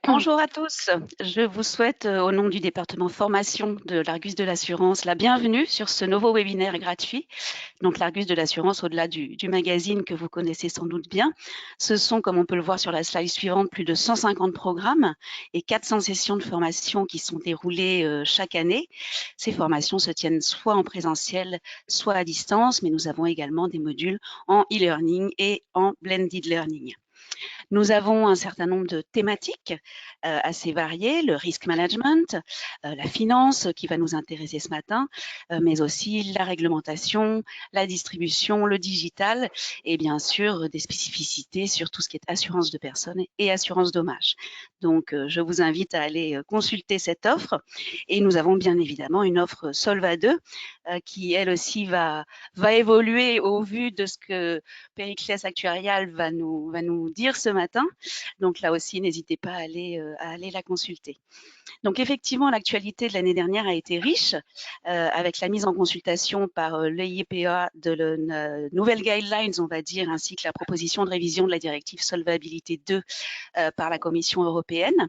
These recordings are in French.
Bonjour à tous, je vous souhaite au nom du département formation de l'Argus de l'assurance la bienvenue sur ce nouveau webinaire gratuit. Donc l'Argus de l'assurance, au-delà du magazine que vous connaissez sans doute bien, ce sont, comme on peut le voir sur la slide suivante, plus de 150 programmes et 400 sessions de formation qui sont déroulées chaque année. Ces formations se tiennent soit en présentiel, soit à distance, mais nous avons également des modules en e-learning et en blended learning. Nous avons un certain nombre de thématiques assez variées, le risk management, la finance qui va nous intéresser ce matin, mais aussi la réglementation, la distribution, le digital et bien sûr des spécificités sur tout ce qui est assurance de personnes et assurance dommages. Donc, je vous invite à aller consulter cette offre et nous avons bien évidemment une offre Solva 2 qui elle aussi va évoluer au vu de ce que Périclès Actuarial va nous dire ce matin. Donc là aussi, n'hésitez pas à aller la consulter. Donc effectivement, l'actualité de l'année dernière a été riche avec la mise en consultation par l'EIPA de nouvelles guidelines, on va dire, ainsi que la proposition de révision de la directive Solvabilité 2 par la Commission européenne.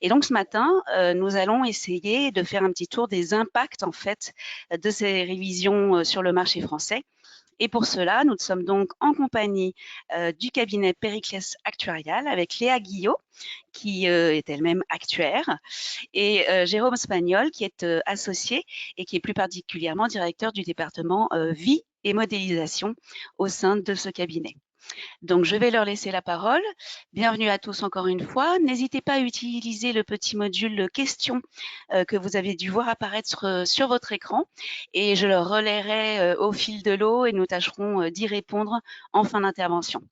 Et donc ce matin, nous allons essayer de faire un petit tour des impacts en fait de ces révisions sur le marché français. Et pour cela, nous sommes donc en compagnie du cabinet Périclès Actuarial avec Léa Guillot, qui est elle-même actuaire, et Jérôme Spagnol, qui est associé et qui est plus particulièrement directeur du département vie et modélisation au sein de ce cabinet. Donc, je vais leur laisser la parole. Bienvenue à tous encore une fois. N'hésitez pas à utiliser le petit module questions que vous avez dû voir apparaître sur votre écran et je leur relayerai au fil de l'eau et nous tâcherons d'y répondre en fin d'intervention.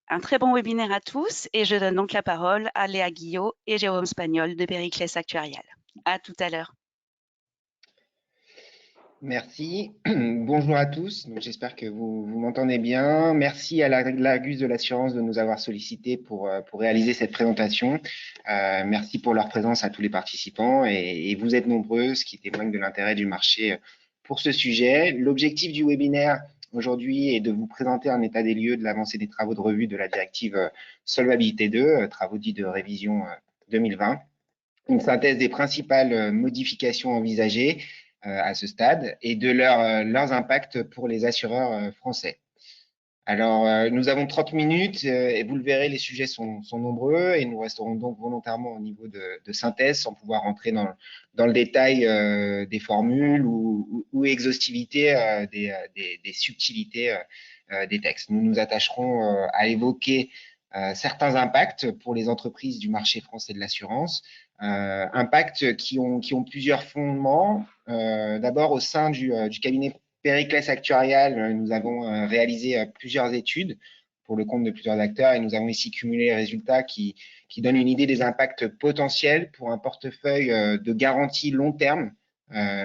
Un très bon webinaire à tous et je donne donc la parole à Léa Guillot et Jérôme Spagnol de Périclès Actuarial. À tout à l'heure. Merci. Bonjour à tous. J'espère que vous m'entendez bien. Merci à l'Argus de l'assurance de nous avoir sollicité pour réaliser cette présentation. Merci pour leur présence à tous les participants et vous êtes nombreux, ce qui témoigne de l'intérêt du marché pour ce sujet. L'objectif du webinaire aujourd'hui est de vous présenter un état des lieux de l'avancée des travaux de revue de la directive Solvabilité 2, travaux dits de révision 2020. Une synthèse des principales modifications envisagées à ce stade et de leurs impacts pour les assureurs français. Alors, nous avons 30 minutes et vous le verrez, les sujets sont nombreux et nous resterons donc volontairement au niveau de synthèse sans pouvoir rentrer dans le détail des formules ou exhaustivité des subtilités des textes. Nous nous attacherons à évoquer certains impacts pour les entreprises du marché français de l'assurance, impacts qui ont plusieurs fondements. D'abord, au sein du cabinet Périclès Actuarial, nous avons réalisé plusieurs études pour le compte de plusieurs acteurs et nous avons ici cumulé les résultats qui donnent une idée des impacts potentiels pour un portefeuille de garantie long terme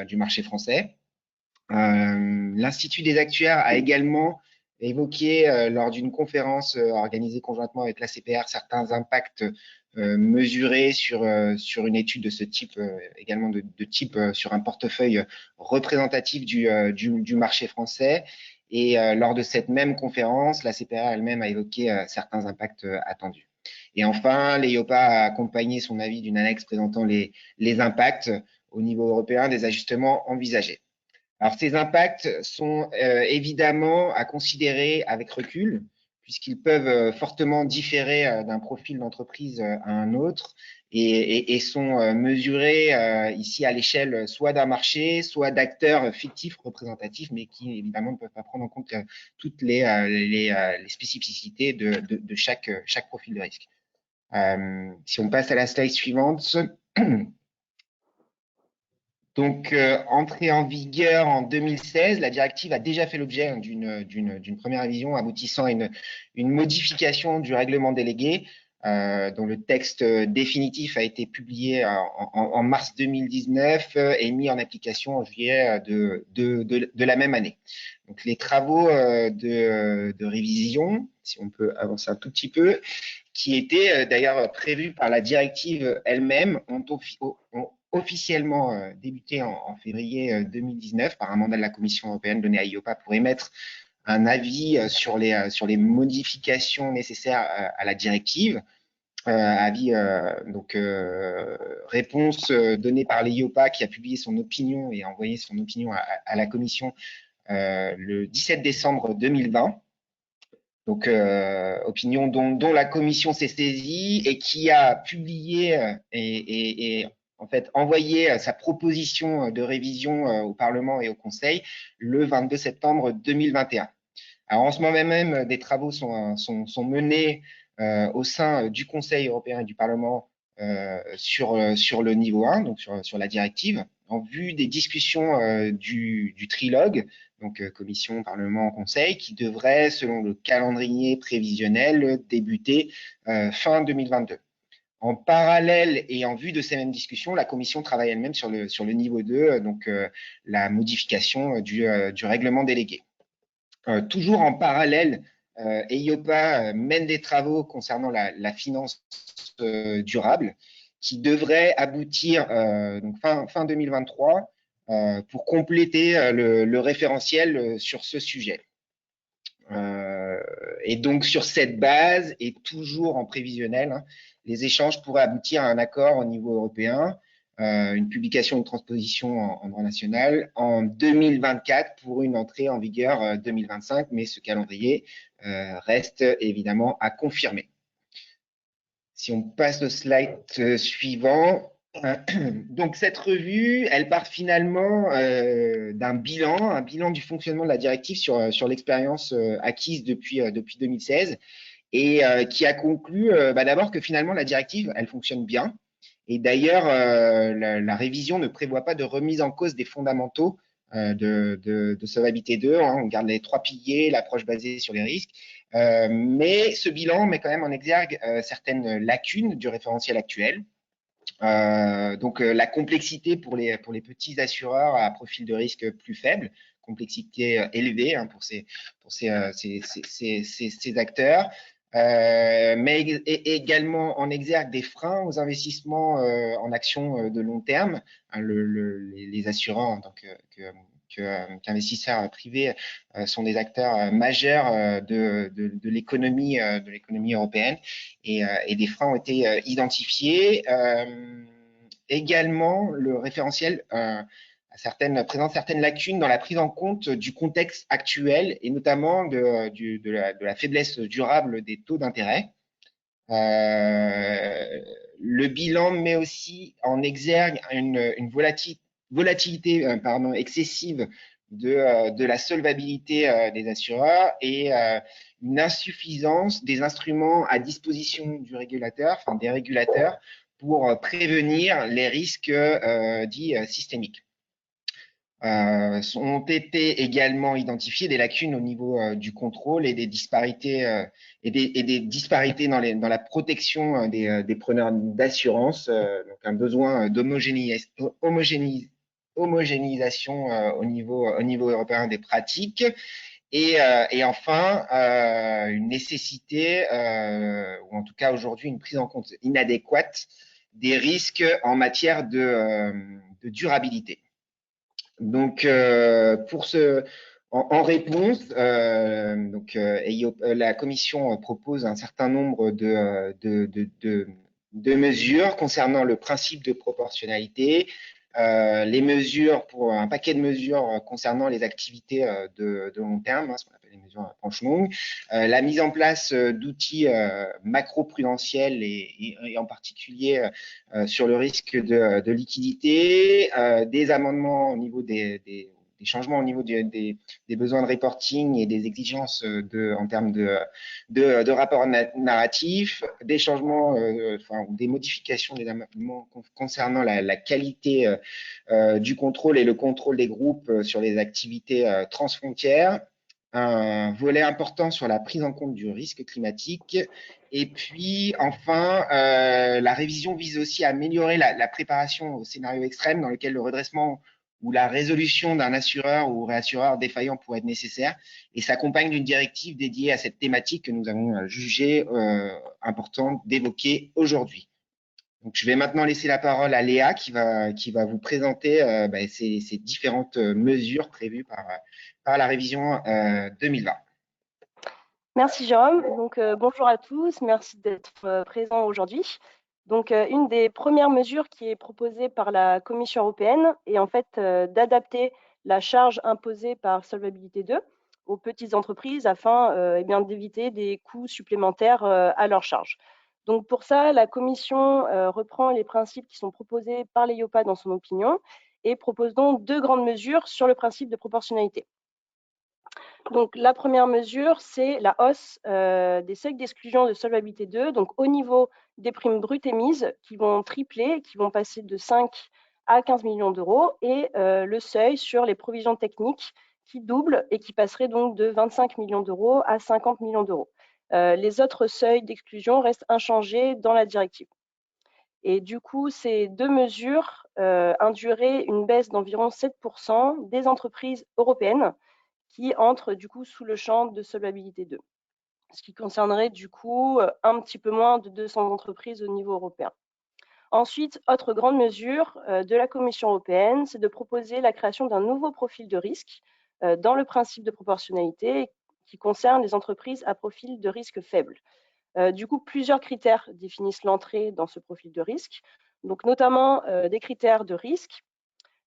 du marché français. L'Institut des actuaires a également évoqué lors d'une conférence organisée conjointement avec l'ACPR certains impacts mesurés sur une étude de ce type, également de type sur un portefeuille représentatif du marché français. Et lors de cette même conférence, l'ACPR elle-même a évoqué certains impacts attendus. Et enfin, l'EIOPA a accompagné son avis d'une annexe présentant les impacts au niveau européen des ajustements envisagés. Alors, ces impacts sont évidemment à considérer avec recul, puisqu'ils peuvent fortement différer d'un profil d'entreprise à un autre et sont mesurés ici à l'échelle soit d'un marché, soit d'acteurs fictifs représentatifs, mais qui évidemment ne peuvent pas prendre en compte toutes les spécificités de chaque profil de risque. Si on passe à la slide suivante. Donc, entrée en vigueur en 2016, la directive a déjà fait l'objet d'une première révision aboutissant à une modification du règlement délégué, dont le texte définitif a été publié en mars 2019 et mis en application en juillet de la même année. Donc, les travaux de révision, si on peut avancer un tout petit peu, qui étaient d'ailleurs prévus par la directive elle-même, ont officiellement débuté en février 2019 par un mandat de la Commission européenne donné à EIOPA pour émettre un avis sur les modifications nécessaires à la directive. réponse donnée par l'EIOPA qui a publié son opinion et a envoyé son opinion à la commission le 17 décembre 2020. Donc, opinion dont la commission s'est saisie et qui a publié et en fait envoyé sa proposition de révision au Parlement et au Conseil le 22 septembre 2021. Alors, en ce moment même, des travaux sont menés au sein du Conseil européen et du Parlement sur le niveau 1, donc sur la directive, en vue des discussions du trilogue, donc Commission, Parlement, Conseil, qui devrait, selon le calendrier prévisionnel, débuter fin 2022. En parallèle et en vue de ces mêmes discussions, la Commission travaille elle-même sur le niveau 2, donc la modification du règlement délégué. Toujours en parallèle, EIOPA mène des travaux concernant la finance durable qui devraient aboutir donc fin 2023 pour compléter le référentiel sur ce sujet. Et donc sur cette base et toujours en prévisionnel, hein, les échanges pourraient aboutir à un accord au niveau européen, une publication, une transposition en droit national en 2024 pour une entrée en vigueur 2025, mais ce calendrier reste évidemment à confirmer. Si on passe au slide suivant, donc cette revue, elle part finalement d'un bilan, un bilan du fonctionnement de la directive sur l'expérience acquise depuis 2016 et qui a conclu d'abord que finalement la directive, elle fonctionne bien. Et d'ailleurs, la révision ne prévoit pas de remise en cause des fondamentaux de solvabilité 2. Hein. On garde les 3 piliers, l'approche basée sur les risques. Mais ce bilan met quand même en exergue certaines lacunes du référentiel actuel. Donc la complexité pour les petits assureurs à profil de risque plus faible, complexité élevée hein, pour ces acteurs, mais également en exergue des freins aux investissements en actions de long terme. Hein, les assureurs en tant qu'investisseurs privés sont des acteurs majeurs de l'économie européenne et des freins ont été identifiés. Également, le référentiel présente certaines lacunes dans la prise en compte du contexte actuel et notamment de la faiblesse durable des taux d'intérêt. Le bilan met aussi en exergue une volatilité excessive de la solvabilité des assureurs et une insuffisance des instruments à disposition du régulateur, enfin des régulateurs, pour prévenir les risques dits systémiques. Ont été également identifiées des lacunes au niveau du contrôle et des disparités dans la protection des preneurs d'assurance, donc un besoin d'homogénéisation au niveau européen des pratiques. Et enfin, une nécessité, ou en tout cas aujourd'hui une prise en compte inadéquate des risques en matière de durabilité. Donc, en réponse, la Commission propose un certain nombre de mesures concernant le principe de proportionnalité, les mesures pour un paquet de mesures concernant les activités de long terme, hein, ce qu'on appelle les mesures à planche longue, la mise en place d'outils macro-prudentiels et en particulier sur le risque de liquidité, des amendements au niveau des changements au niveau des besoins de reporting et des exigences en termes de rapport narratif, des changements, des modifications des amendements concernant la qualité du contrôle et le contrôle des groupes sur les activités transfrontières, un volet important sur la prise en compte du risque climatique. Et puis, enfin, la révision vise aussi à améliorer la préparation au scénario extrême dans lequel le redressement ou la résolution d'un assureur ou réassureur défaillant pourrait être nécessaire et s'accompagne d'une directive dédiée à cette thématique que nous avons jugé important d'évoquer aujourd'hui. Donc, je vais maintenant laisser la parole à Léa qui va vous présenter ces différentes mesures prévues par la révision 2020. Merci Jérôme. Donc, bonjour à tous, merci d'être présents aujourd'hui. Donc, une des premières mesures qui est proposée par la Commission européenne est en fait d'adapter la charge imposée par Solvabilité 2 aux petites entreprises afin d'éviter des coûts supplémentaires à leur charge. Donc, pour ça, la Commission reprend les principes qui sont proposés par l'EIOPA dans son opinion et propose donc deux grandes mesures sur le principe de proportionnalité. Donc, la première mesure, c'est la hausse des seuils d'exclusion de solvabilité 2, donc au niveau des primes brutes émises, qui vont tripler, qui vont passer de 5 à 15 millions d'euros, et le seuil sur les provisions techniques qui double et qui passerait donc de 25 millions d'euros à 50 millions d'euros. Les autres seuils d'exclusion restent inchangés dans la directive. Et du coup, ces deux mesures induiraient une baisse d'environ 7% des entreprises européennes qui entrent du coup sous le champ de solvabilité 2, ce qui concernerait du coup un petit peu moins de 200 entreprises au niveau européen. Ensuite, autre grande mesure de la Commission européenne, c'est de proposer la création d'un nouveau profil de risque dans le principe de proportionnalité qui concerne les entreprises à profil de risque faible. Du coup, plusieurs critères définissent l'entrée dans ce profil de risque, donc notamment des critères de risque,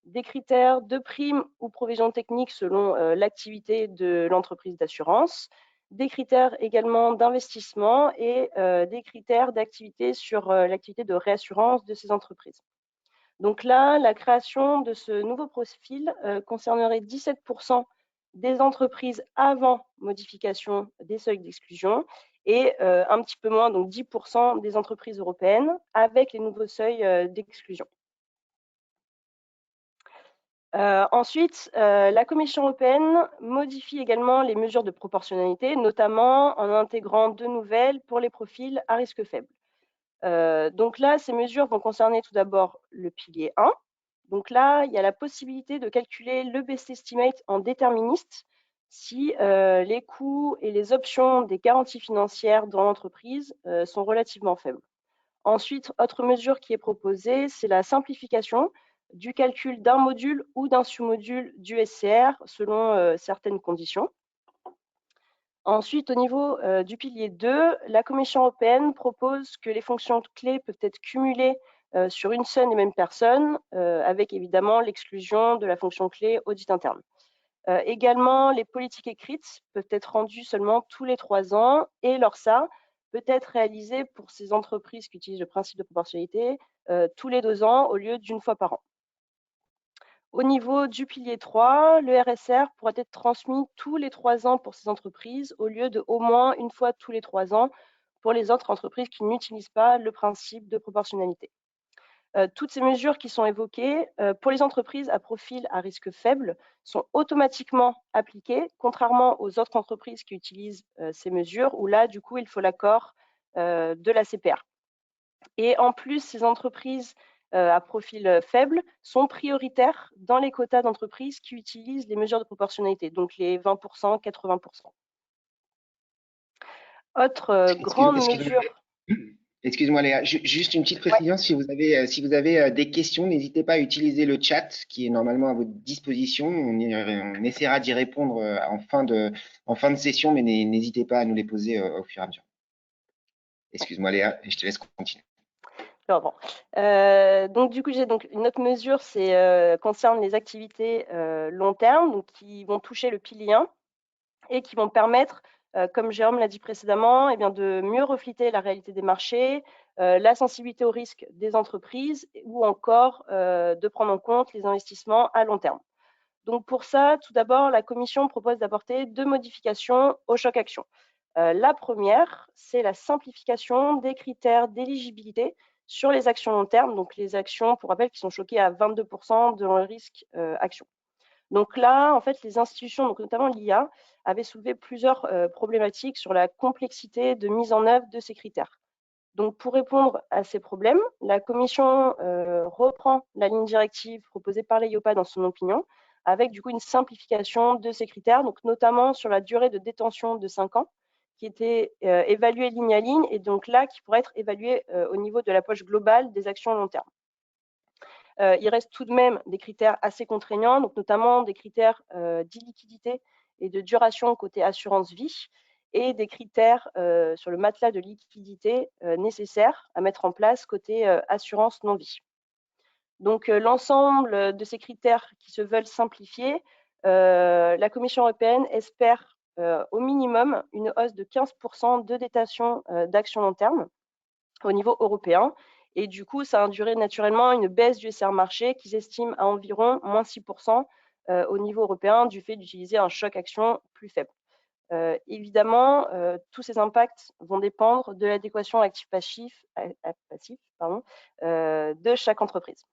des critères de primes ou provisions techniques selon l'activité de l'entreprise d'assurance, des critères également d'investissement et des critères d'activité sur l'activité de réassurance de ces entreprises. Donc là, la création de ce nouveau profil concernerait 17% des entreprises avant modification des seuils d'exclusion et un petit peu moins, donc 10% des entreprises européennes avec les nouveaux seuils d'exclusion. Ensuite, la Commission européenne modifie également les mesures de proportionnalité, notamment en intégrant deux nouvelles pour les profils à risque faible. Donc là, ces mesures vont concerner tout d'abord le pilier 1. Donc là, il y a la possibilité de calculer le best estimate en déterministe si les coûts et les options des garanties financières dans l'entreprise sont relativement faibles. Ensuite, autre mesure qui est proposée, c'est la simplification du calcul d'un module ou d'un sous-module du SCR selon certaines conditions. Ensuite, au niveau du pilier 2, la Commission européenne propose que les fonctions clés peuvent être cumulées sur une seule et même personne, avec évidemment l'exclusion de la fonction clé audit interne. Également, les politiques écrites peuvent être rendues seulement tous les 3 ans et l'ORSA peut être réalisé pour ces entreprises qui utilisent le principe de proportionnalité tous les 2 ans au lieu d'une fois par an. Au niveau du pilier 3, le RSR pourra être transmis tous les 3 ans pour ces entreprises au lieu de au moins une fois tous les 3 ans pour les autres entreprises qui n'utilisent pas le principe de proportionnalité. Toutes ces mesures qui sont évoquées pour les entreprises à profil à risque faible sont automatiquement appliquées, contrairement aux autres entreprises qui utilisent ces mesures, où là, du coup, il faut l'accord de la CPR. Et en plus, ces entreprises à profil faible sont prioritaires dans les quotas d'entreprises qui utilisent les mesures de proportionnalité, donc les 20%, 80%. Autre grande mesure. Excuse-moi Léa, juste une petite précision, si vous avez des questions, n'hésitez pas à utiliser le chat qui est normalement à votre disposition. On essaiera d'y répondre en fin de session, mais n'hésitez pas à nous les poser au fur et à mesure. Excuse-moi Léa, et je te laisse continuer. Alors, donc du coup, j'ai donc une autre mesure, c'est concerne les activités long terme, donc qui vont toucher le pilier 1 et qui vont permettre, comme Jérôme l'a dit précédemment, eh bien, de mieux refléter la réalité des marchés, la sensibilité au risque des entreprises ou encore de prendre en compte les investissements à long terme. Donc pour ça, tout d'abord, la Commission propose d'apporter deux modifications au choc action. La première, c'est la simplification des critères d'éligibilité sur les actions long terme, donc les actions, pour rappel, qui sont choquées à 22% de le risque action. Donc là, en fait, les institutions, donc notamment l'IA, avaient soulevé plusieurs problématiques sur la complexité de mise en œuvre de ces critères. Donc pour répondre à ces problèmes, la Commission reprend la ligne directive proposée par l'EIOPA dans son opinion, avec du coup une simplification de ces critères, donc notamment sur la durée de détention de 5 ans, qui était évaluée ligne à ligne, et donc là, qui pourrait être évaluée au niveau de la poche globale des actions long terme. Il reste tout de même des critères assez contraignants, donc notamment des critères d'illiquidité et de duration côté assurance vie. et des critères sur le matelas de liquidité nécessaires à mettre en place côté assurance non-vie. Donc, l'ensemble de ces critères qui se veulent simplifier, la Commission européenne espère au minimum une hausse de 15% de détention d'actions long terme au niveau européen. Et du coup, ça induirait naturellement une baisse du SR marché qui s'estime à environ moins 6% au niveau européen du fait d'utiliser un choc action plus faible. Évidemment, tous ces impacts vont dépendre de l'adéquation actif-passif de chaque entreprise.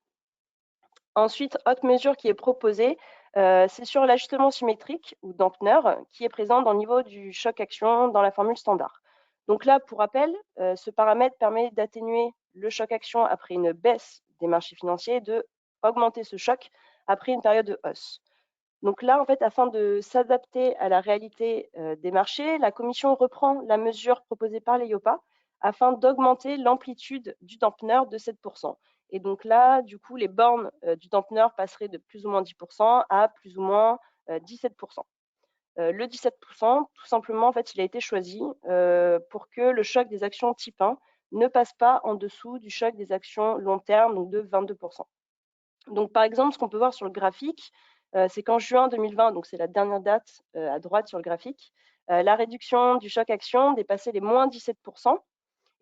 Ensuite, autre mesure qui est proposée, c'est sur l'ajustement symétrique ou dampener qui est présent dans le niveau du choc action dans la formule standard. Donc là, pour rappel, ce paramètre permet d'atténuer le choc action après une baisse des marchés financiers et d'augmenter ce choc après une période de hausse. Donc là, en fait, afin de s'adapter à la réalité des marchés, la Commission reprend la mesure proposée par l'EIOPA afin d'augmenter l'amplitude du dampener de 7%. Et donc là, du coup, les bornes du dampener passeraient de plus ou moins 10% à plus ou moins 17%. Le 17%, tout simplement, en fait, il a été choisi pour que le choc des actions type 1 ne passe pas en dessous du choc des actions long terme, donc de 22%. Donc, par exemple, ce qu'on peut voir sur le graphique, c'est qu'en juin 2020, donc c'est la dernière date à droite sur le graphique, la réduction du choc action dépassait les moins 17%.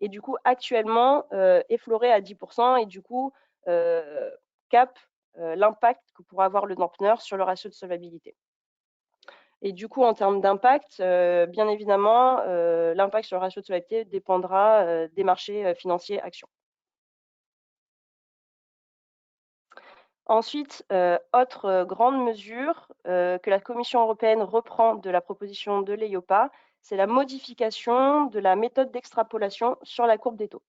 Et du coup, actuellement, effleuré à 10% et du coup, cap l'impact que pourra avoir le dampener sur le ratio de solvabilité. Et du coup, en termes d'impact, bien évidemment, l'impact sur le ratio de solvabilité dépendra des marchés financiers actions. Ensuite, autre grande mesure que la Commission européenne reprend de la proposition de l'EIOPA, c'est la modification de la méthode d'extrapolation sur la courbe des taux.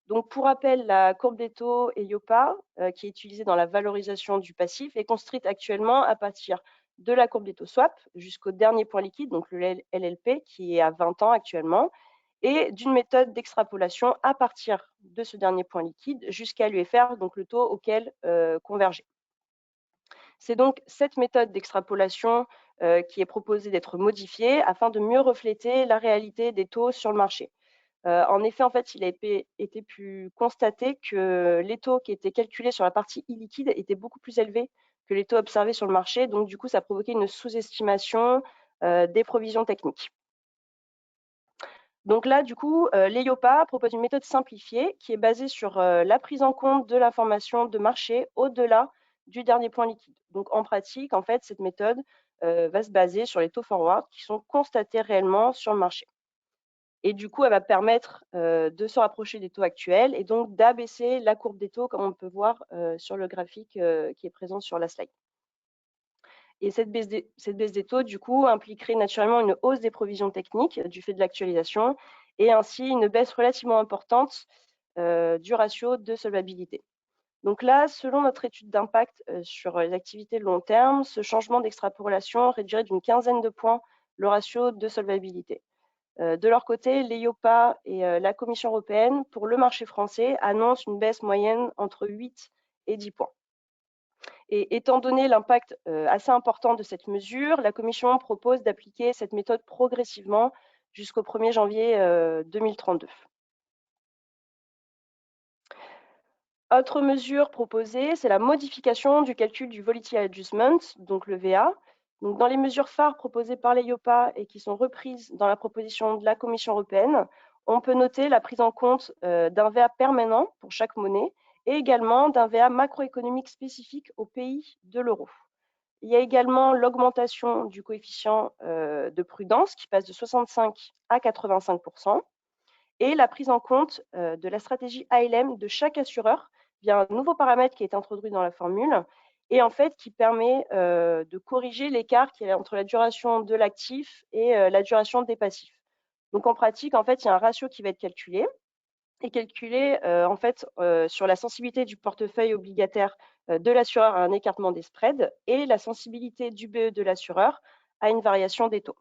Donc, pour rappel, la courbe des taux EIOPA, qui est utilisée dans la valorisation du passif, est construite actuellement à partir de la courbe des taux swap jusqu'au dernier point liquide, donc le LLP, qui est à 20 ans actuellement, et d'une méthode d'extrapolation à partir de ce dernier point liquide jusqu'à l'UFR, donc le taux auquel converger. C'est donc cette méthode d'extrapolation qui est proposée d'être modifiée afin de mieux refléter la réalité des taux sur le marché. En effet, en fait, il a été pu constater que les taux qui étaient calculés sur la partie illiquide étaient beaucoup plus élevés que les taux observés sur le marché. Donc, du coup, ça a provoqué une sous-estimation des provisions techniques. Donc là, du coup, l'EIOPA propose une méthode simplifiée qui est basée sur la prise en compte de l'information de marché au-delà du dernier point liquide. Donc, en pratique, en fait, cette méthode va se baser sur les taux forward qui sont constatés réellement sur le marché. Et du coup, elle va permettre de se rapprocher des taux actuels et donc d'abaisser la courbe des taux, comme on peut voir sur le graphique qui est présent sur la slide. Et cette baisse des taux, du coup, impliquerait naturellement une hausse des provisions techniques du fait de l'actualisation et ainsi une baisse relativement importante du ratio de solvabilité. Donc là, selon notre étude d'impact sur les activités de long terme, ce changement d'extrapolation réduirait d'une quinzaine de points le ratio de solvabilité. De leur côté, l'EIOPA et la Commission européenne, pour le marché français, annoncent une baisse moyenne entre 8 et 10 points. Et étant donné l'impact assez important de cette mesure, la Commission propose d'appliquer cette méthode progressivement jusqu'au 1er janvier 2032. Autre mesure proposée, c'est la modification du calcul du Volatility Adjustment, donc le VA. Donc, dans les mesures phares proposées par l'EIOPA et qui sont reprises dans la proposition de la Commission européenne, on peut noter la prise en compte d'un VA permanent pour chaque monnaie et également d'un VA macroéconomique spécifique au pays de l'euro. Il y a également l'augmentation du coefficient de prudence qui passe de 65 à 85% et la prise en compte de la stratégie ALM de chaque assureur via un nouveau paramètre qui est introduit dans la formule et en fait qui permet de corriger l'écart qui est entre la duration de l'actif et la duration des passifs. Donc en pratique, en fait, il y a un ratio qui va être calculé et calculé en fait sur la sensibilité du portefeuille obligataire de l'assureur à un écartement des spreads et la sensibilité du BE de l'assureur à une variation des taux.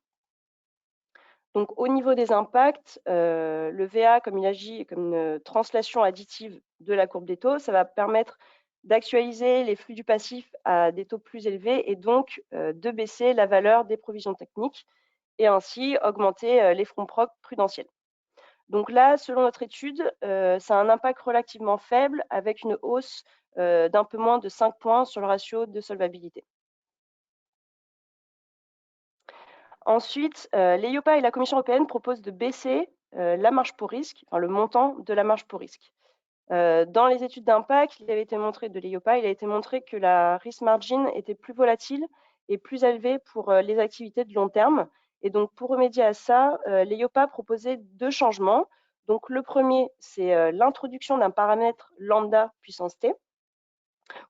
Donc, au niveau des impacts, le VA, comme il agit comme une translation additive de la courbe des taux, ça va permettre d'actualiser les flux du passif à des taux plus élevés et donc de baisser la valeur des provisions techniques. et ainsi augmenter les fonds propres prudentiels. Donc là, selon notre étude, ça a un impact relativement faible avec une hausse d'un peu moins de 5 points sur le ratio de solvabilité. Ensuite, l'EIOPA et la Commission européenne proposent de baisser la marge pour risque, enfin le montant de la marge pour risque. Dans les études d'impact, il avait été montré de l'EIOPA, il a été montré que la risk margin était plus volatile et plus élevée pour les activités de long terme. Et donc, pour remédier à ça, l'EIOPA proposait 2 changements. Donc, le premier, c'est l'introduction d'un paramètre lambda puissance T,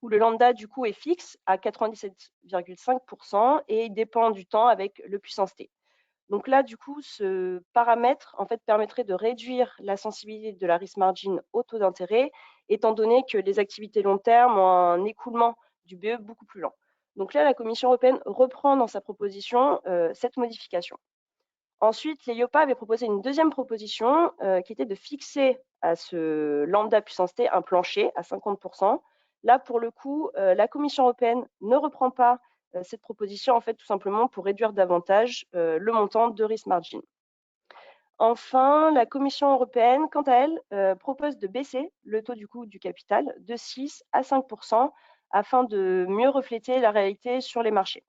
où le lambda, du coup, est fixe à 97,5% et il dépend du temps avec le puissance T. Donc là, du coup, ce paramètre en fait, permettrait de réduire la sensibilité de la risk margin au taux d'intérêt, étant donné que les activités long terme ont un écoulement du BE beaucoup plus lent. Donc là, la Commission européenne reprend dans sa proposition cette modification. Ensuite, l'EIOPA avait proposé une deuxième proposition qui était de fixer à ce lambda puissance T un plancher à 50%. Là, pour le coup, la Commission européenne ne reprend pas cette proposition, en fait, tout simplement pour réduire davantage le montant de risk margin. Enfin, la Commission européenne, quant à elle, propose de baisser le taux du coût du capital de 6 à 5% afin de mieux refléter la réalité sur les marchés.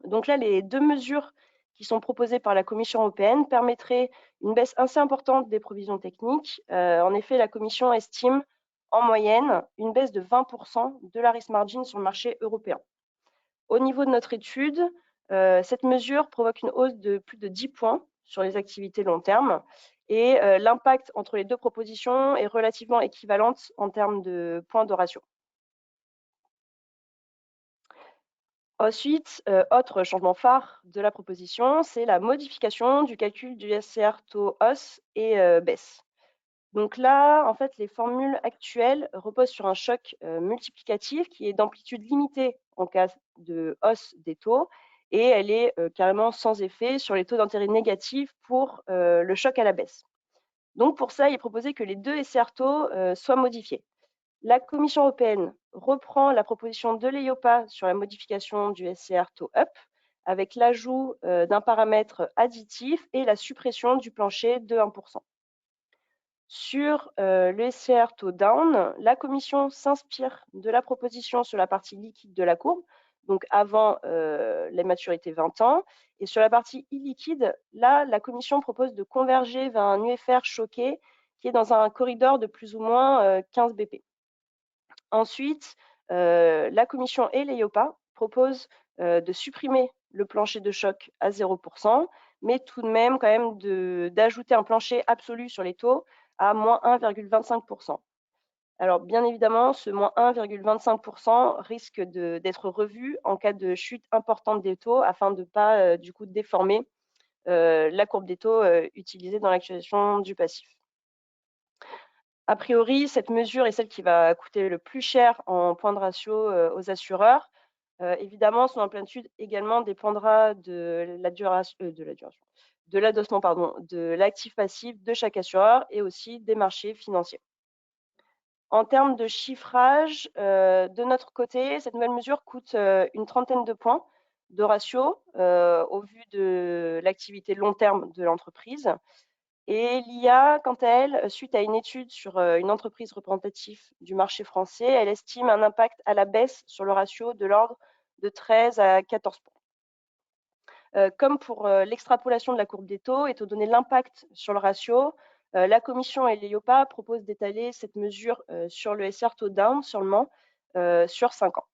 Donc là, les 2 mesures qui sont proposées par la Commission européenne permettraient une baisse assez importante des provisions techniques. En effet, la Commission estime en moyenne une baisse de 20% de la risk margin sur le marché européen. Au niveau de notre étude, cette mesure provoque une hausse de plus de 10 points sur les activités long terme et l'impact entre les 2 propositions est relativement équivalente en termes de points de ratio. Ensuite, autre changement phare de la proposition, c'est la modification du calcul du SCR taux hausse et baisse. Donc là, en fait, les formules actuelles reposent sur un choc multiplicatif qui est d'amplitude limitée en cas de hausse des taux et elle est carrément sans effet sur les taux d'intérêt négatifs pour le choc à la baisse. Donc pour ça, il est proposé que les 2 SCR taux soient modifiés. La Commission européenne reprend la proposition de l'EIOPA sur la modification du SCR taux up avec l'ajout d'un paramètre additif et la suppression du plancher de 1%. Sur le SCR taux down, la Commission s'inspire de la proposition sur la partie liquide de la courbe, donc avant les maturités 20 ans. Et sur la partie illiquide, là, la Commission propose de converger vers un UFR choqué qui est dans un corridor de plus ou moins 15 BP. Ensuite, la Commission et l'EIOPA proposent de supprimer le plancher de choc à 0%, mais tout de même quand même d'ajouter un plancher absolu sur les taux à moins 1,25%. Alors bien évidemment, ce moins 1,25% risque d'être revu en cas de chute importante des taux afin de ne pas du coup déformer la courbe des taux utilisée dans l'actualisation du passif. A priori, cette mesure est celle qui va coûter le plus cher en points de ratio aux assureurs. Évidemment, son amplitude également dépendra de l'adossement de l'actif passif de chaque assureur et aussi des marchés financiers. En termes de chiffrage, de notre côté, cette nouvelle mesure coûte une trentaine de points de ratio au vu de l'activité long terme de l'entreprise. Et l'IA, quant à elle, suite à une étude sur une entreprise représentative du marché français, elle estime un impact à la baisse sur le ratio de l'ordre de 13 à 14 points. Comme pour l'extrapolation de la courbe des taux, étant donné l'impact sur le ratio, la Commission et l'EIOPA proposent d'étaler cette mesure sur le SR taux down seulement sur 5 ans.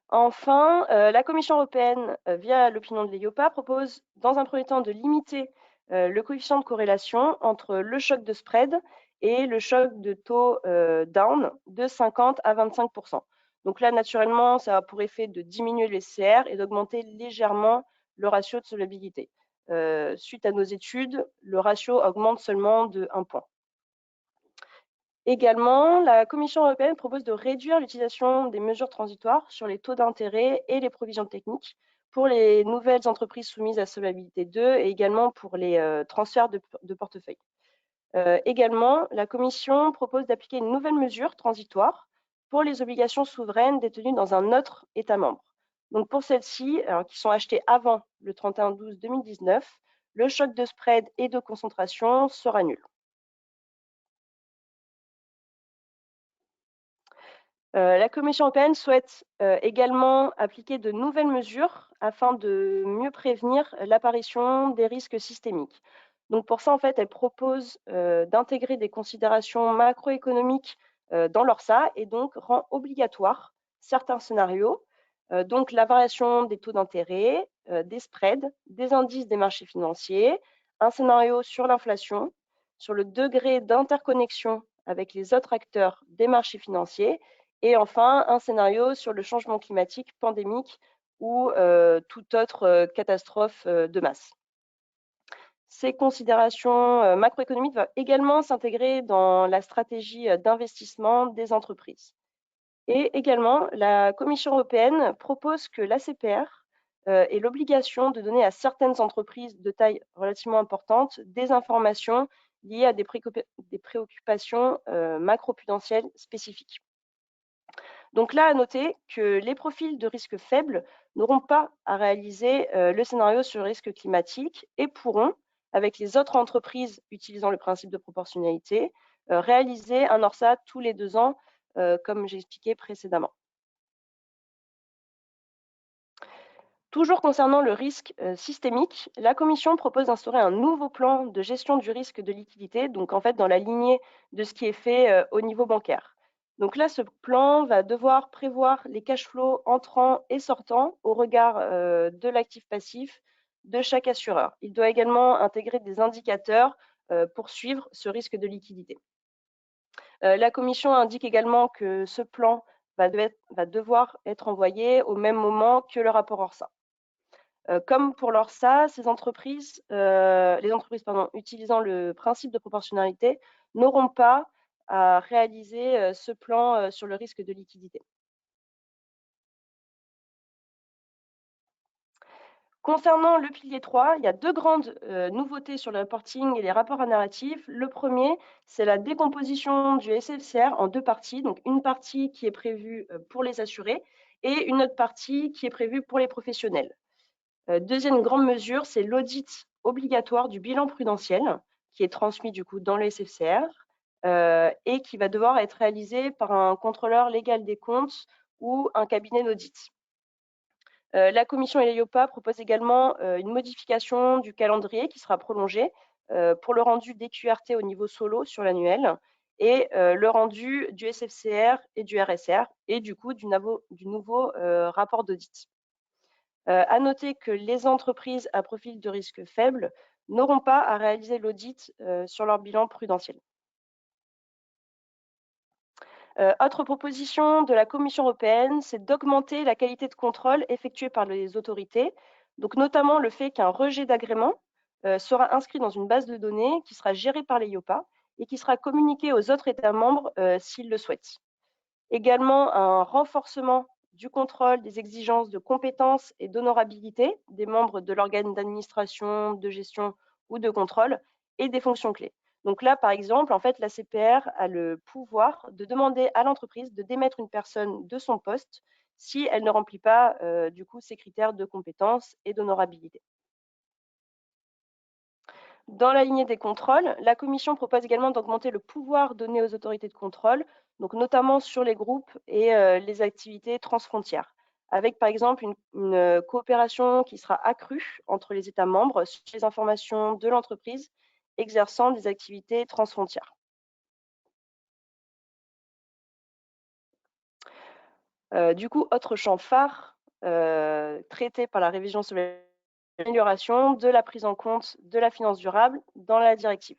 Enfin, la Commission européenne, via l'opinion de l'EIOPA, propose dans un premier temps de limiter le coefficient de corrélation entre le choc de spread et le choc de taux down de 50 à 25%. Donc là, naturellement, ça a pour effet de diminuer le SCR et d'augmenter légèrement le ratio de solvabilité. Suite à nos études, le ratio augmente seulement de 1 point. Également, la Commission européenne propose de réduire l'utilisation des mesures transitoires sur les taux d'intérêt et les provisions techniques pour les nouvelles entreprises soumises à solvabilité 2 et également pour les transferts de portefeuille. Également, la Commission propose d'appliquer une nouvelle mesure transitoire pour les obligations souveraines détenues dans un autre État membre. Donc pour celles-ci, qui sont achetées avant le 31/12/2019, le choc de spread et de concentration sera nul. La Commission européenne souhaite également appliquer de nouvelles mesures afin de mieux prévenir l'apparition des risques systémiques. Donc pour ça, en fait, elle propose d'intégrer des considérations macroéconomiques dans l'ORSA et donc rend obligatoire certains scénarios, donc la variation des taux d'intérêt, des spreads, des indices des marchés financiers, un scénario sur l'inflation, sur le degré d'interconnexion avec les autres acteurs des marchés financiers et enfin, un scénario sur le changement climatique, pandémique ou toute autre catastrophe de masse. Ces considérations macroéconomiques vont également s'intégrer dans la stratégie d'investissement des entreprises. Et également, la Commission européenne propose que l'ACPR ait l'obligation de donner à certaines entreprises de taille relativement importante des informations liées à des préoccupations macroprudentielles spécifiques. Donc là, à noter que les profils de risque faible n'auront pas à réaliser le scénario sur le risque climatique et pourront, avec les autres entreprises utilisant le principe de proportionnalité, réaliser un ORSA tous les 2 ans, comme j'ai expliqué précédemment. Toujours concernant le risque systémique, la Commission propose d'instaurer un nouveau plan de gestion du risque de liquidité, donc en fait dans la lignée de ce qui est fait au niveau bancaire. Donc là, ce plan va devoir prévoir les cash flows entrants et sortants au regard de l'actif passif de chaque assureur. Il doit également intégrer des indicateurs pour suivre ce risque de liquidité. La Commission indique également que ce plan va devoir être envoyé au même moment que le rapport ORSA. Comme pour l'ORSA, les entreprises utilisant le principe de proportionnalité n'auront pas à réaliser ce plan sur le risque de liquidité. Concernant le pilier 3, il y a 2 grandes nouveautés sur le reporting et les rapports à narratif. Le premier, c'est la décomposition du SFCR en 2 parties. Donc une partie qui est prévue pour les assurés et une autre partie qui est prévue pour les professionnels. Deuxième grande mesure, c'est l'audit obligatoire du bilan prudentiel qui est transmis du coup dans le SFCR et qui va devoir être réalisé par un contrôleur légal des comptes ou un cabinet d'audit. La Commission et l'EIOPA proposent également une modification du calendrier qui sera prolongé pour le rendu des QRT au niveau solo sur l'annuel et le rendu du SFCR et du RSR et du coup du nouveau rapport d'audit. À noter que les entreprises à profil de risque faible n'auront pas à réaliser l'audit sur leur bilan prudentiel. Autre proposition de la Commission européenne, c'est d'augmenter la qualité de contrôle effectuée par les autorités, donc notamment le fait qu'un rejet d'agrément sera inscrit dans une base de données qui sera gérée par l'EIOPA et qui sera communiquée aux autres États membres s'ils le souhaitent. Également, un renforcement du contrôle des exigences de compétences et d'honorabilité des membres de l'organe d'administration, de gestion ou de contrôle et des fonctions clés. Donc là, par exemple, en fait, la CPR a le pouvoir de demander à l'entreprise de démettre une personne de son poste si elle ne remplit pas, du coup, ces critères de compétences et d'honorabilité. Dans la lignée des contrôles, la Commission propose également d'augmenter le pouvoir donné aux autorités de contrôle, donc notamment sur les groupes et les activités transfrontières, avec par exemple une coopération qui sera accrue entre les États membres sur les informations de l'entreprise exerçant des activités transfrontières. Du coup, autre champ phare traité par la révision sur l'amélioration de la prise en compte de la finance durable dans la directive.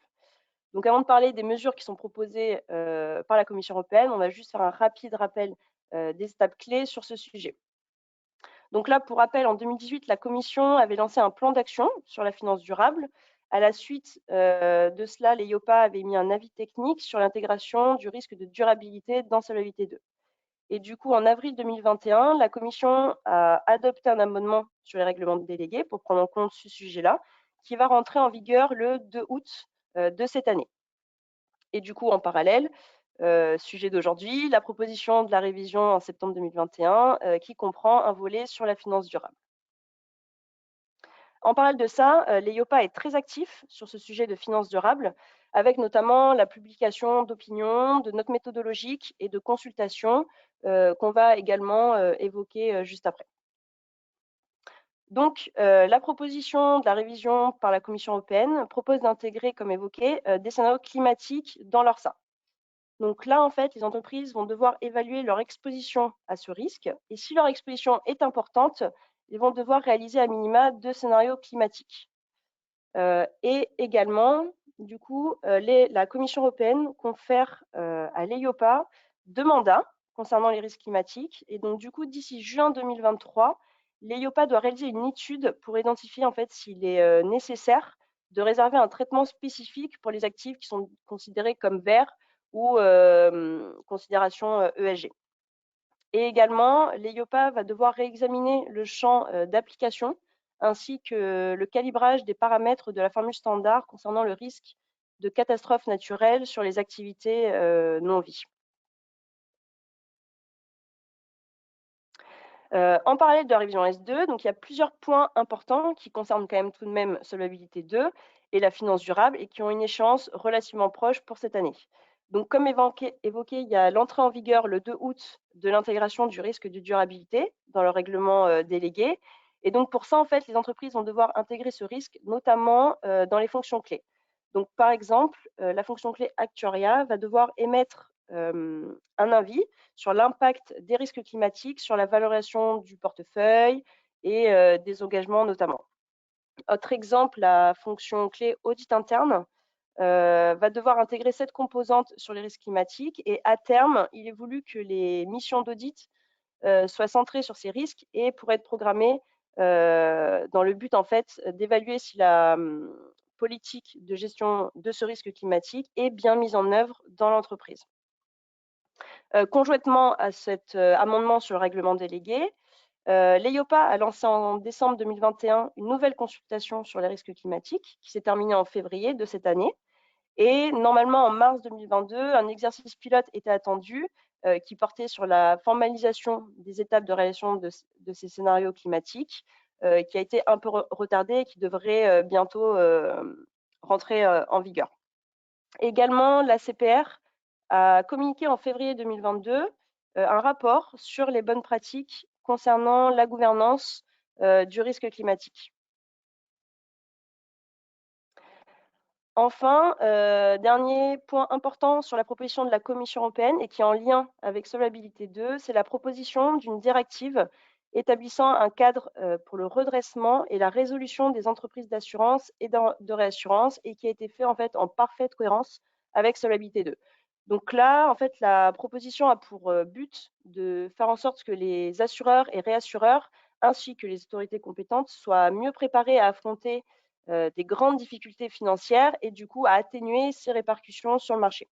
Donc avant de parler des mesures qui sont proposées par la Commission européenne, on va juste faire un rapide rappel des étapes clés sur ce sujet. Donc là, pour rappel, en 2018, la Commission avait lancé un plan d'action sur la finance durable. À la suite de cela, l'EIOPA avait mis un avis technique sur l'intégration du risque de durabilité dans Solvabilité 2. Et du coup, en avril 2021, la Commission a adopté un amendement sur les règlements délégués pour prendre en compte ce sujet-là, qui va rentrer en vigueur le 2 août de cette année. Et du coup, en parallèle, sujet d'aujourd'hui, la proposition de la révision en septembre 2021 qui comprend un volet sur la finance durable. En parallèle de ça, l'EIOPA est très actif sur ce sujet de finance durable, avec notamment la publication d'opinions, de notes méthodologiques et de consultations qu'on va également évoquer juste après. Donc, la proposition de la révision par la Commission européenne propose d'intégrer, comme évoqué, des scénarios climatiques dans leur sein. Donc là, en fait, les entreprises vont devoir évaluer leur exposition à ce risque. Et si leur exposition est importante, ils vont devoir réaliser à minima 2 scénarios climatiques. Et également, du coup, la Commission européenne confère à l'EIOPA 2 mandats concernant les risques climatiques. Et donc, du coup, d'ici juin 2023, l'EIOPA doit réaliser une étude pour identifier en fait s'il est nécessaire de réserver un traitement spécifique pour les actifs qui sont considérés comme verts ou considération ESG. Et également, l'EIOPA va devoir réexaminer le champ d'application ainsi que le calibrage des paramètres de la formule standard concernant le risque de catastrophe naturelle sur les activités non-vie. En parallèle de la révision S2, donc il y a plusieurs points importants qui concernent quand même tout de même Solvabilité 2 et la finance durable et qui ont une échéance relativement proche pour cette année. Donc, comme évoqué, il y a l'entrée en vigueur le 2 août de l'intégration du risque de durabilité dans le règlement délégué. Et donc, pour ça, en fait, les entreprises vont devoir intégrer ce risque, notamment dans les fonctions clés. Donc, par exemple, la fonction clé Actuaria va devoir émettre un avis sur l'impact des risques climatiques sur la valorisation du portefeuille et des engagements notamment. Autre exemple, la fonction clé audit interne va devoir intégrer cette composante sur les risques climatiques et à terme, il est voulu que les missions d'audit soient centrées sur ces risques et pourraient être programmées dans le but en fait d'évaluer si la politique de gestion de ce risque climatique est bien mise en œuvre dans l'entreprise. Conjointement à cet amendement sur le règlement délégué, l'EIOPA a lancé en décembre 2021 une nouvelle consultation sur les risques climatiques qui s'est terminée en février de cette année. Et normalement, en mars 2022, un exercice pilote était attendu qui portait sur la formalisation des étapes de réalisation de ces scénarios climatiques, qui a été un peu retardé et qui devrait bientôt rentrer en vigueur. Également, la CPR a communiqué en février 2022 un rapport sur les bonnes pratiques concernant la gouvernance du risque climatique. Enfin, dernier point important sur la proposition de la Commission européenne et qui est en lien avec Solvabilité 2, c'est la proposition d'une directive établissant un cadre pour le redressement et la résolution des entreprises d'assurance et de réassurance et qui a été fait en fait en parfaite cohérence avec Solvabilité 2. Donc là, en fait, la proposition a pour but de faire en sorte que les assureurs et réassureurs ainsi que les autorités compétentes soient mieux préparés à affronter des grandes difficultés financières et du coup à atténuer ces répercussions sur le marché.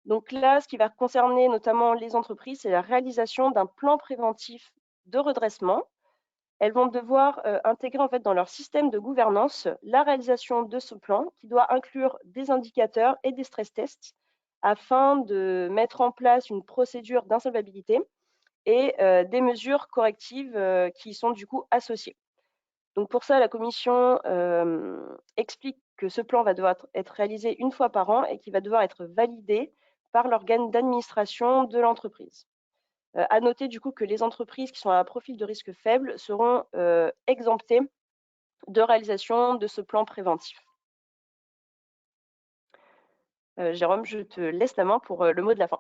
Donc là, ce qui va concerner notamment les entreprises, c'est la réalisation d'un plan préventif de redressement. Elles vont devoir intégrer en fait dans leur système de gouvernance la réalisation de ce plan qui doit inclure des indicateurs et des stress tests afin de mettre en place une procédure d'insolvabilité et des mesures correctives qui y sont du coup associées. Donc pour ça, la commission explique que ce plan va devoir être réalisé une fois par an et qu'il va devoir être validé par l'organe d'administration de l'entreprise. À noter du coup que les entreprises qui sont à un profil de risque faible seront exemptées de réalisation de ce plan préventif. Jérôme, je te laisse la main pour le mot de la fin.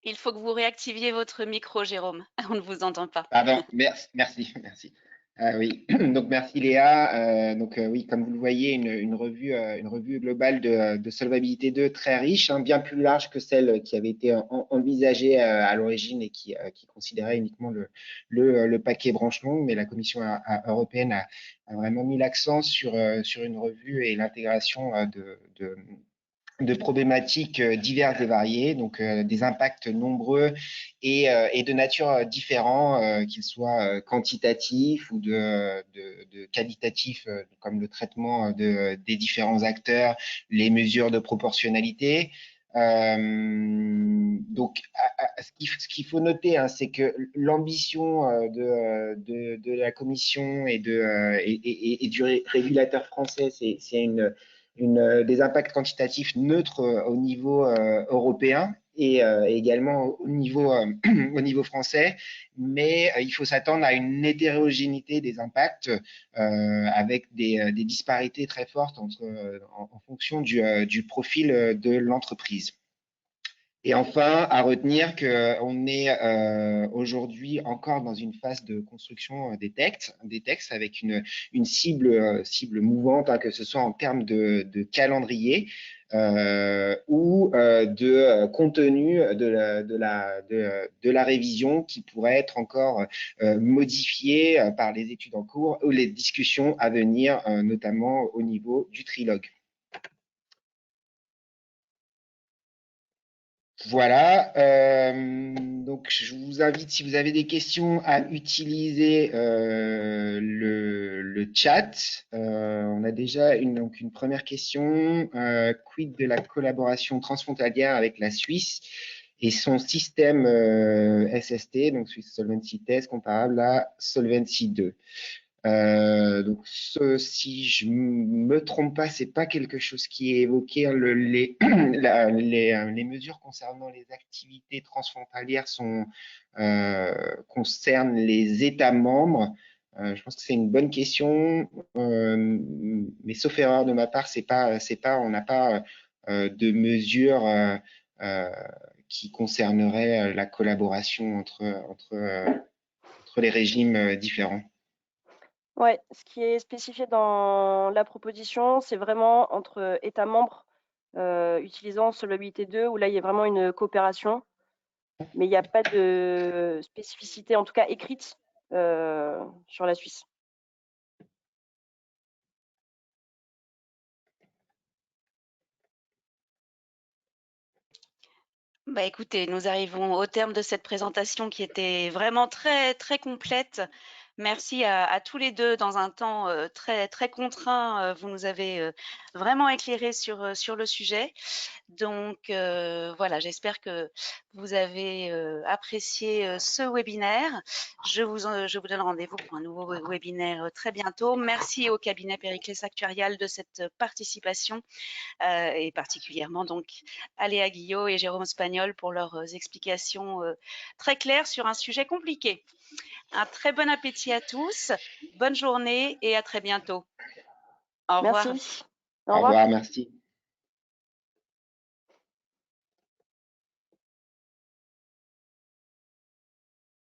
Il faut que vous réactiviez votre micro, Jérôme. On ne vous entend pas. Pardon, merci. Oui, donc merci Léa. Oui, comme vous le voyez, une revue globale de Solvabilité 2 très riche, hein, bien plus large que celle qui avait été envisagée à l'origine et qui considérait uniquement le paquet branche longue, mais la Commission européenne a vraiment mis l'accent sur une revue et l'intégration problématiques diverses et variées, donc des impacts nombreux et de nature différents, qu'ils soient quantitatifs ou de qualitatifs, comme le traitement des différents acteurs, les mesures de proportionnalité. Donc, ce qu'il faut noter, hein, c'est que l'ambition de la Commission et du régulateur français, c'est des impacts quantitatifs neutres au niveau européen et également au niveau, au niveau français, mais il faut s'attendre à une hétérogénéité des impacts avec des disparités très fortes en fonction du profil de l'entreprise. Et enfin, à retenir qu'on est aujourd'hui encore dans une phase de construction des textes avec une cible mouvante, hein, que ce soit en termes de calendrier ou de contenu de la révision qui pourrait être encore modifiée par les études en cours ou les discussions à venir, notamment au niveau du trilogue. Voilà, donc je vous invite, si vous avez des questions, à utiliser le chat. On a déjà une première question. Quid de la collaboration transfrontalière avec la Suisse et son système SST, donc Swiss Solvency Test, comparable à Solvency 2. Donc, si je me trompe pas, c'est pas quelque chose qui est évoqué. Les mesures concernant les activités transfrontalières concernent les États membres. Je pense que c'est une bonne question, mais sauf erreur de ma part, on n'a pas de mesures qui concerneraient la collaboration entre les régimes différents. Ouais, ce qui est spécifié dans la proposition, c'est vraiment entre États membres utilisant Solvabilité 2, où là, il y a vraiment une coopération, mais il n'y a pas de spécificité, en tout cas écrite, sur la Suisse. Bah, écoutez, nous arrivons au terme de cette présentation qui était vraiment très, très complète. Merci à tous les deux dans un temps très, très contraint. Vous nous avez vraiment éclairé sur le sujet. Donc voilà, j'espère que vous avez apprécié ce webinaire. Je vous donne rendez-vous pour un nouveau webinaire très bientôt. Merci au cabinet Périclès Actuarial de cette participation et particulièrement donc à Léa Guillot et Jérôme Spagnol pour leurs explications très claires sur un sujet compliqué. Un très bon appétit à tous, bonne journée et à très bientôt. Au revoir. Merci. Au revoir, merci.